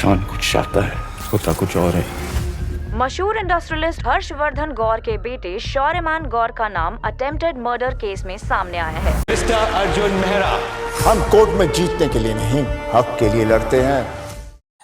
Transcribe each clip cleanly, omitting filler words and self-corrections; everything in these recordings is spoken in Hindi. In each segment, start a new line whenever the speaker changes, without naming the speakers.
इंसान कुछ चाहता है, होता कुछ और है।
मशहूर इंडस्ट्रियलिस्ट हर्षवर्धन गौर के बेटे शौर्यमान गौर का नाम अटेम्प्टेड मर्डर केस में सामने आया है।
मिस्टर अर्जुन मेहरा,
हम कोर्ट में जीतने के लिए नहीं, हक के लिए लड़ते हैं।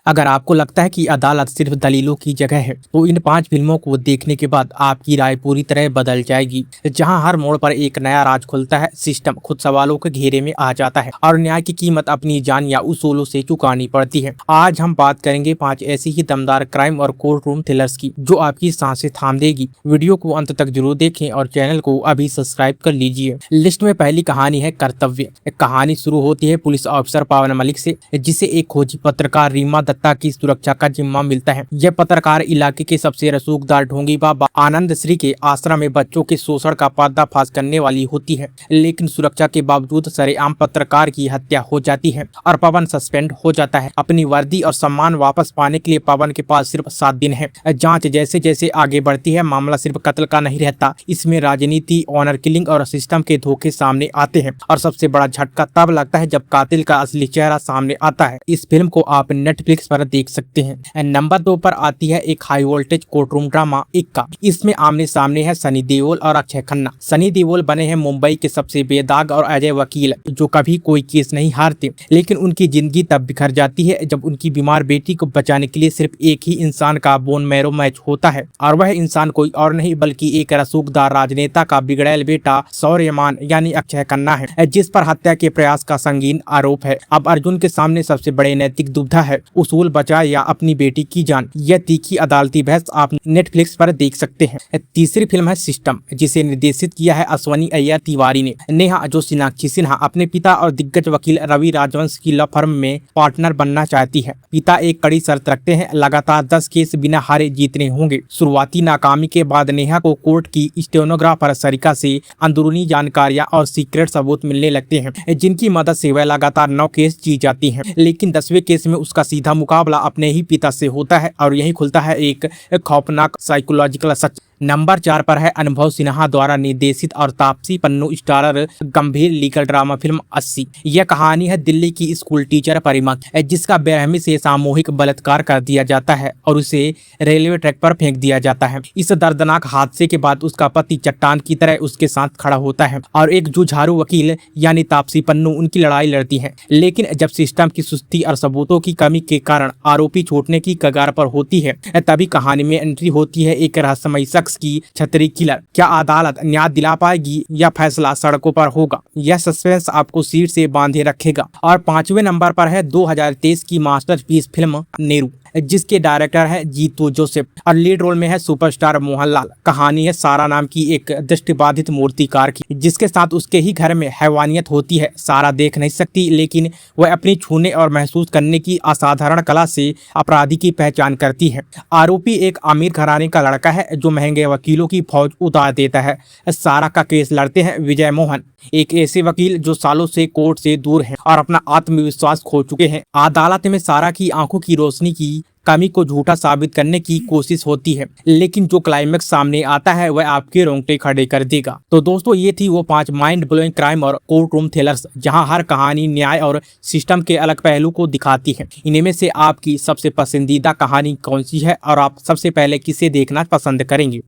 अगर आपको लगता है कि अदालत सिर्फ दलीलों की जगह है तो इन 5 फिल्मों को देखने के बाद आपकी राय पूरी तरह बदल जाएगी। जहां हर मोड़ पर एक नया राज खुलता है, सिस्टम खुद सवालों के घेरे में आ जाता है और न्याय की कीमत अपनी जान या उसूलों से चुकानी पड़ती है। आज हम बात करेंगे 5 ऐसी ही दमदार क्राइम और कोर्ट रूम थ्रिलर्स की जो आपकी सांसें थाम देगी। वीडियो को अंत तक जरूर देखें और चैनल को अभी सब्सक्राइब कर लीजिए। लिस्ट में पहली कहानी है कर्तव्य। कहानी शुरू होती है पुलिस ऑफिसर पावन मलिक से, जिसे एक खोजी पत्रकार रीमा की सुरक्षा का जिम्मा मिलता है। यह पत्रकार इलाके के सबसे रसूखदार ढोंगी बाबा आनंद श्री के आश्रम में बच्चों के शोषण का पर्दाफाश करने वाली होती है, लेकिन सुरक्षा के बावजूद सरेआम पत्रकार की हत्या हो जाती है और पवन सस्पेंड हो जाता है। अपनी वर्दी और सम्मान वापस पाने के लिए पवन के पास सिर्फ 7 दिन है। जांच जैसे जैसे आगे बढ़ती है, मामला सिर्फ कत्ल का नहीं रहता, इसमें राजनीति, ऑनर किलिंग और सिस्टम के धोखे सामने आते हैं। और सबसे बड़ा झटका तब लगता है जब कातिल का असली चेहरा सामने आता है। इस फिल्म को आप नेटफ्लिक्स पर देख सकते हैं। नंबर 2 पर आती है एक high voltage court room drama इक्का। इसमें आमने सामने है सनी देओल और अक्षय खन्ना। सनी देओल बने हैं मुंबई के सबसे बेदाग और अजय वकील जो कभी कोई केस नहीं हारते, लेकिन उनकी जिंदगी तब बिखर जाती है जब उनकी बीमार बेटी को बचाने के लिए सिर्फ एक ही इंसान का बोन मैरो मैच होता है, और वह इंसान कोई और नहीं बल्कि एक रसूखदार राजनेता का बिगड़ैल बेटा शौर्यमान यानी अक्षय खन्ना है, जिस पर हत्या के प्रयास का संगीन आरोप है। अब अर्जुन के सामने सबसे बड़े नैतिक दुविधा है, उसूल बचा या अपनी बेटी की जान। यह तीखी अदालती बहस आप नेटफ्लिक्स पर देख सकते हैं। तीसरी फिल्म है सिस्टम, जिसे निर्देशित किया है अश्वनी अय्यर तिवारी ने। नेहा जो सोनाक्षी सिन्हा अपने पिता और दिग्गज वकील रवि राजवंश की लॉ फर्म में पार्टनर बनना चाहती है। पिता एक कड़ी शर्त रखते हैं, लगातार 10 केस बिना हारे जीतने होंगे। शुरुआती नाकामी के बाद नेहा को कोर्ट की स्टेनोग्राफर सरिका से अंदरूनी जानकारियां और सीक्रेट सबूत मिलने लगते हैं, जिनकी मदद से वह लगातार 9 केस जीत जाती है। लेकिन 10वें केस में उसका सीधा मुकाबला अपने ही पिता से होता है और यही खुलता है एक खौफनाक साइकोलॉजिकल सच। नंबर 4 पर है अनुभव सिन्हा द्वारा निर्देशित और तापसी पन्नू स्टारर गंभीर लीगल ड्रामा फिल्म 80। यह कहानी है दिल्ली की स्कूल टीचर परिमा, जिसका बेरहमी से सामूहिक बलात्कार कर दिया जाता है और उसे रेलवे ट्रैक पर फेंक दिया जाता है। इस दर्दनाक हादसे के बाद उसका पति चट्टान की तरह उसके साथ खड़ा होता है और एक जुझारू वकील यानी तापसी पन्नू उनकी लड़ाई लड़ती है। लेकिन जब सिस्टम की सुस्ती और सबूतों की कमी के कारण आरोपी छूटने की कगार पर होती है, तभी कहानी में एंट्री होती है एक रहस्यमयी की छतरी किलर। क्या अदालत न्याय दिला पाएगी या फैसला सड़कों पर होगा? यह सस्पेंस आपको सीट से बांधे रखेगा। और 5वें नंबर पर है 2023 की मास्टरपीस फिल्म नेरू, जिसके डायरेक्टर है जीतू जोसेफ और लीड रोल में है सुपरस्टार मोहनलाल। कहानी है सारा नाम की एक दृष्टिबाधित मूर्तिकार की, जिसके साथ उसके ही घर में हैवानियत होती है। सारा देख नहीं सकती, लेकिन वह अपनी छूने और महसूस करने की असाधारण कला से अपराधी की पहचान करती है। आरोपी एक अमीर घराने का लड़का है जो महंगे वकीलों की फौज उतार देता है। सारा का केस लड़ते हैं विजय मोहन, एक ऐसे वकील जो सालों से कोर्ट से दूर हैं और अपना आत्मविश्वास खो चुके हैं। अदालत में सारा की आंखों की रोशनी की कमी को झूठा साबित करने की कोशिश होती है, लेकिन जो क्लाइमेक्स सामने आता है वह आपके रोंगटे खड़े कर देगा। तो दोस्तों, ये थी वो 5 माइंड ब्लोइंग क्राइम और कोर्ट रूम थ्रिलर्स, जहां हर कहानी न्याय और सिस्टम के अलग पहलू को दिखाती है। इनमें से आपकी सबसे पसंदीदा कहानी कौन सी है और आप सबसे पहले किसे देखना पसंद करेंगे?